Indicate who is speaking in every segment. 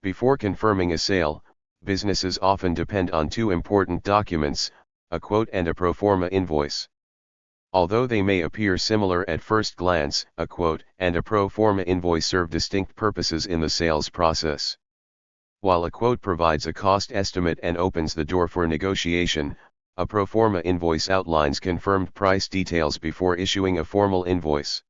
Speaker 1: Before confirming a sale, businesses often depend on two important documents, a quote and a proforma invoice. Although they may appear similar at first glance, a quote and a proforma invoice serve distinct purposes in the sales process. While a quote provides a cost estimate and opens the door for negotiation, a proforma invoice outlines confirmed price details before issuing a formal invoice.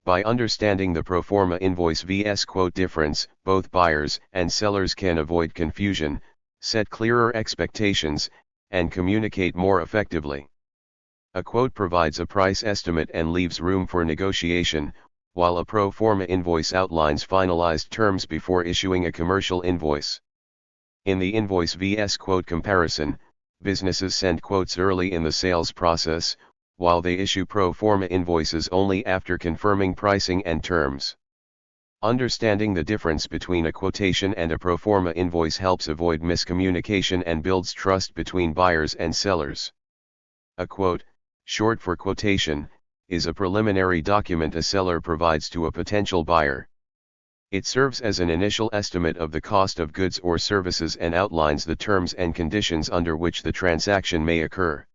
Speaker 1: By understanding the proforma invoice vs quote difference, both buyers and sellers can avoid confusion, set clearer expectations, and communicate more effectively. A quote provides a price estimate and leaves room for negotiation, while a proforma invoice outlines finalized terms before issuing a commercial invoice. In the invoice vs quote comparison, businesses send quotes early in the sales process, while they issue proforma invoices only after confirming pricing and terms. Understanding the difference between a quotation and a proforma invoice helps avoid miscommunication and builds trust between buyers and sellers. A quote, short for quotation, is a preliminary document a seller provides to a potential buyer. It serves as an initial estimate of the cost of goods or services and outlines the terms and conditions under which the transaction may occur.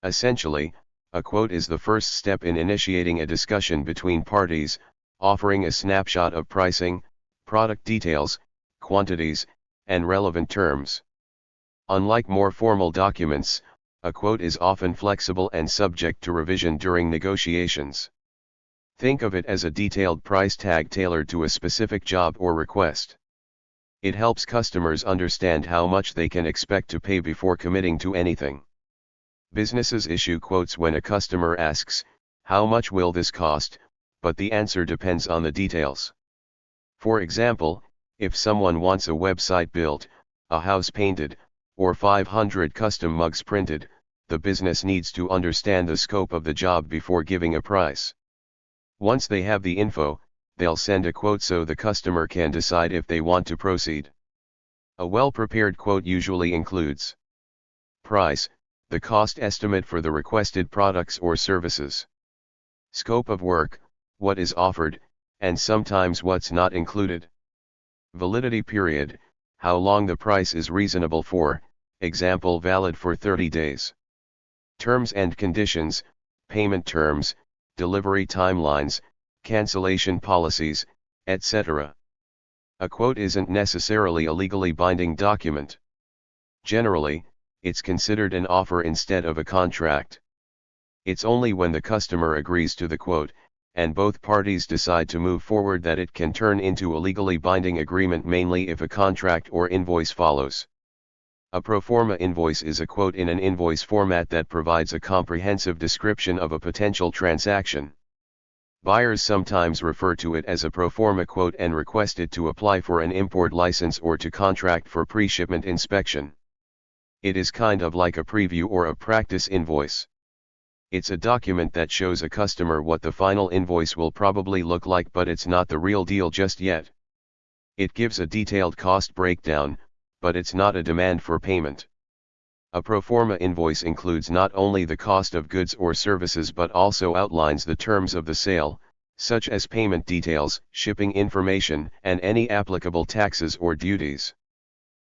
Speaker 1: Essentially, a quote is the first step in initiating a discussion between parties, offering a snapshot of pricing, product details, quantities, and relevant terms. Unlike more formal documents, a quote is often flexible and subject to revision during negotiations. Think of it as a detailed price tag tailored to a specific job or request. It helps customers understand how much they can expect to pay before committing to anything. Businesses issue quotes when a customer asks, "How much will this cost?" but the answer depends on the details. For example, if someone wants a website built, a house painted, or 500 custom mugs printed, the business needs to understand the scope of the job before giving a price. Once they have the info, they'll send a quote so the customer can decide if they want to proceed. A well-prepared quote usually includes price, the cost estimate for the requested products or services, scope of work, what is offered, and sometimes what's not included, validity period, how long the price is reasonable for, example valid for 30 days. Terms and conditions, payment terms, delivery timelines, cancellation policies, etc. A quote isn't necessarily a legally binding document. Generally, it's considered an offer instead of a contract. It's only when the customer agrees to the quote, and both parties decide to move forward that it can turn into a legally binding agreement, mainly if a contract or invoice follows. A proforma invoice is a quote in an invoice format that provides a comprehensive description of a potential transaction. Buyers sometimes refer to it as a proforma quote and request it to apply for an import license or to contract for pre-shipment inspection. It is kind of like a preview or a practice invoice. It's a document that shows a customer what the final invoice will probably look like, but it's not the real deal just yet. It gives a detailed cost breakdown, but it's not a demand for payment. A proforma invoice includes not only the cost of goods or services but also outlines the terms of the sale, such as payment details, shipping information, and any applicable taxes or duties.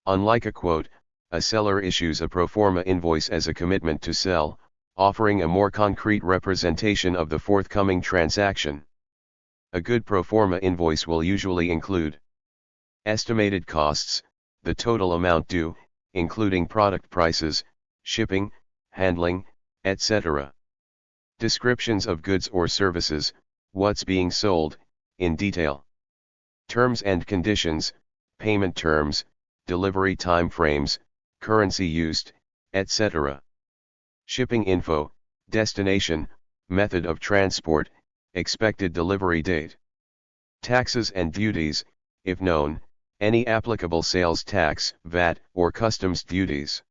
Speaker 1: Unlike a quote, a seller issues a proforma invoice as a commitment to sell, offering a more concrete representation of the forthcoming transaction. A good proforma invoice will usually include estimated costs, the total amount due, including product prices, shipping, handling, etc. Descriptions of goods or services, what's being sold, in detail. Terms and conditions, payment terms, delivery time frames, currency used, etc. Shipping info, destination, method of transport, expected delivery date. Taxes and duties, if known, any applicable sales tax, VAT, or customs duties.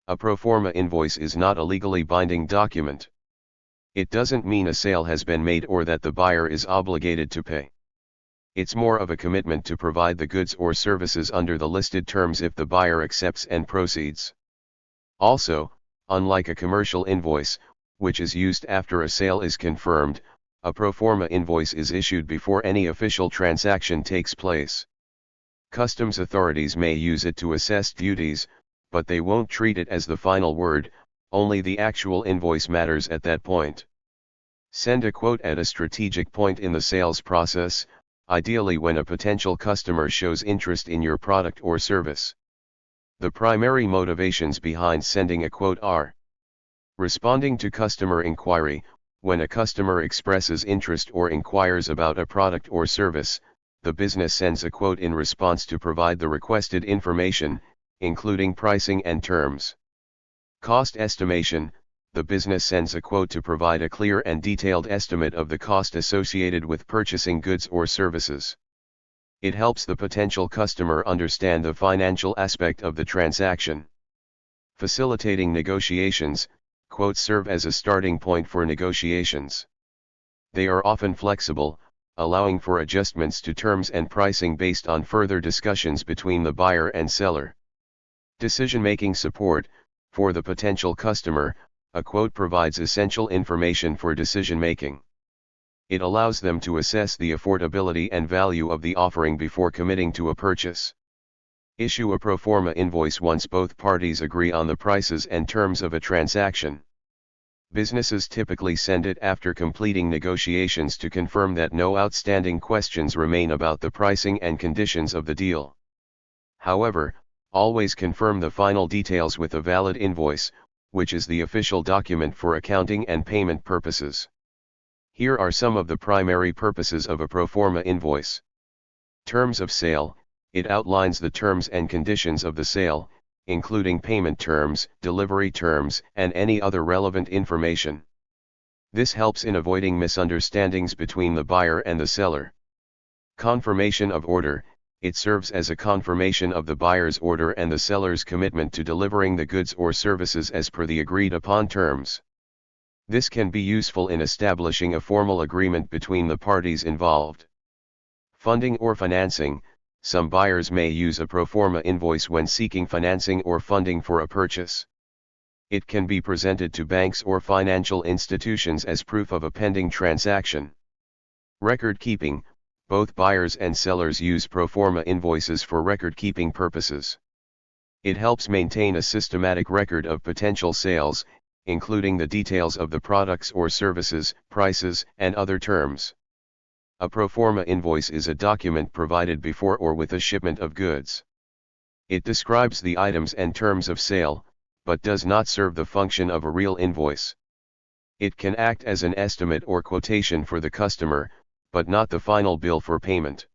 Speaker 1: A proforma invoice is not a legally binding document. It doesn't mean a sale has been made or that the buyer is obligated to pay. It's more of a commitment to provide the goods or services under the listed terms if the buyer accepts and proceeds. Also, unlike a commercial invoice, which is used after a sale is confirmed, a proforma invoice is issued before any official transaction takes place. Customs authorities may use it to assess duties, but they won't treat it as the final word, only the actual invoice matters at that point. Send a quote at a strategic point in the sales process, ideally when a potential customer shows interest in your product or service. The primary motivations behind sending a quote are: responding to customer inquiry. When a customer expresses interest or inquires about a product or service, the business sends a quote in response to provide the requested information, including pricing and terms. Cost estimation. The business sends a quote to provide a clear and detailed estimate of the cost associated with purchasing goods or services. It helps the potential customer understand the financial aspect of the transaction. Facilitating negotiations. Quotes serve as a starting point for negotiations. They are often flexible, allowing for adjustments to terms and pricing based on further discussions between the buyer and seller. Decision-making support. For the potential customer, a quote provides essential information for decision-making. It allows them to assess the affordability and value of the offering before committing to a purchase. Issue a proforma invoice once both parties agree on the prices and terms of a transaction. Businesses typically send it after completing negotiations to confirm that no outstanding questions remain about the pricing and conditions of the deal. However, always confirm the final details with a valid invoice, which is the official document for accounting and payment purposes. Here are some of the primary purposes of a proforma invoice. Terms of sale. It outlines the terms and conditions of the sale, including payment terms, delivery terms, and any other relevant information. This helps in avoiding misunderstandings between the buyer and the seller. Confirmation of order. It serves as a confirmation of the buyer's order and the seller's commitment to delivering the goods or services as per the agreed upon terms. This can be useful in establishing a formal agreement between the parties involved. Funding or financing. Some buyers may use a proforma invoice when seeking financing or funding for a purchase. It can be presented to banks or financial institutions as proof of a pending transaction. Record keeping. Both buyers and sellers use proforma invoices for record-keeping purposes. It helps maintain a systematic record of potential sales, including the details of the products or services, prices, and other terms. A proforma invoice is a document provided before or with a shipment of goods. It describes the items and terms of sale, but does not serve the function of a real invoice. It can act as an estimate or quotation for the customer, but not the final bill for payment.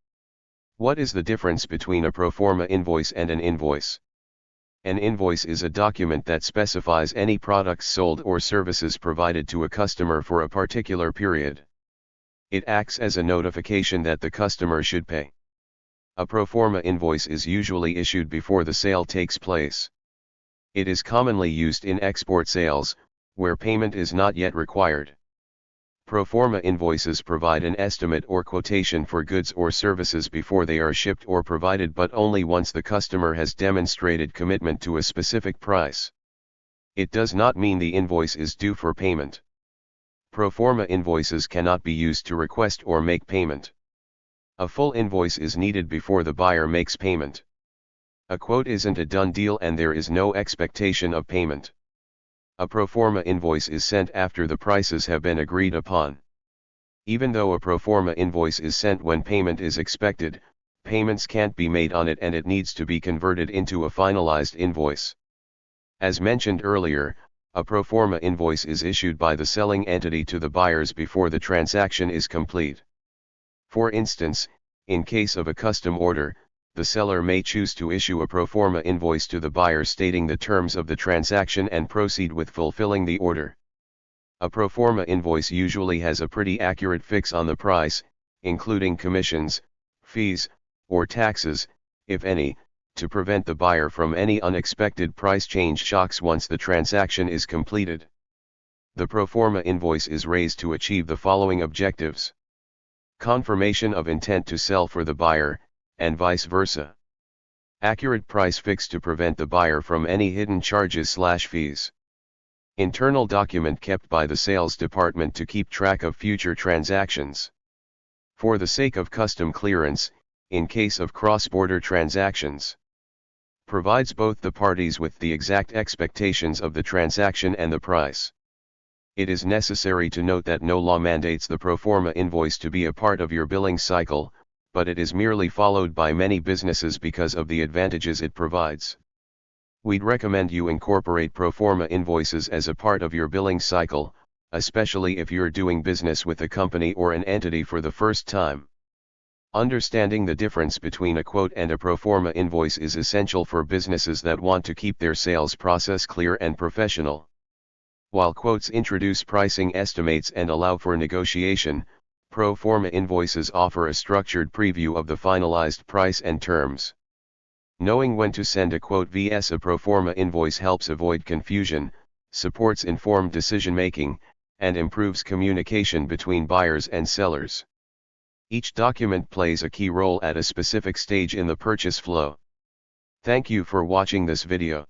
Speaker 1: What is the difference between a proforma invoice and an invoice? An invoice is a document that specifies any products sold or services provided to a customer for a particular period. It acts as a notification that the customer should pay. A proforma invoice is usually issued before the sale takes place. It is commonly used in export sales, where payment is not yet required. Proforma invoices provide an estimate or quotation for goods or services before they are shipped or provided, but only once the customer has demonstrated commitment to a specific price. It does not mean the invoice is due for payment. Proforma invoices cannot be used to request or make payment. A full invoice is needed before the buyer makes payment. A quote isn't a done deal and there is no expectation of payment. A proforma invoice is sent after the prices have been agreed upon. Even though a proforma invoice is sent when payment is expected, payments can't be made on it and it needs to be converted into a finalized invoice. As mentioned earlier, a proforma invoice is issued by the selling entity to the buyers before the transaction is complete. For instance, in case of a custom order, the seller may choose to issue a proforma invoice to the buyer stating the terms of the transaction and proceed with fulfilling the order. A proforma invoice usually has a pretty accurate fix on the price, including commissions, fees, or taxes, if any, to prevent the buyer from any unexpected price change shocks once the transaction is completed. The proforma invoice is raised to achieve the following objectives: confirmation of intent to sell for the buyer, and vice versa. Accurate price fix to prevent the buyer from any hidden charges/fees. Internal document kept by the sales department to keep track of future transactions. For the sake of custom clearance, in case of cross-border transactions. Provides both the parties with the exact expectations of the transaction and the price. It is necessary to note that no law mandates the proforma invoice to be a part of your billing cycle, but it is merely followed by many businesses because of the advantages it provides. We'd recommend you incorporate proforma invoices as a part of your billing cycle, especially if you're doing business with a company or an entity for the first time. Understanding the difference between a quote and a proforma invoice is essential for businesses that want to keep their sales process clear and professional. While quotes introduce pricing estimates and allow for negotiation, proforma invoices offer a structured preview of the finalized price and terms. Knowing when to send a quote vs a proforma invoice helps avoid confusion, supports informed decision-making, and improves communication between buyers and sellers. Each document plays a key role at a specific stage in the purchase flow. Thank you for watching this video.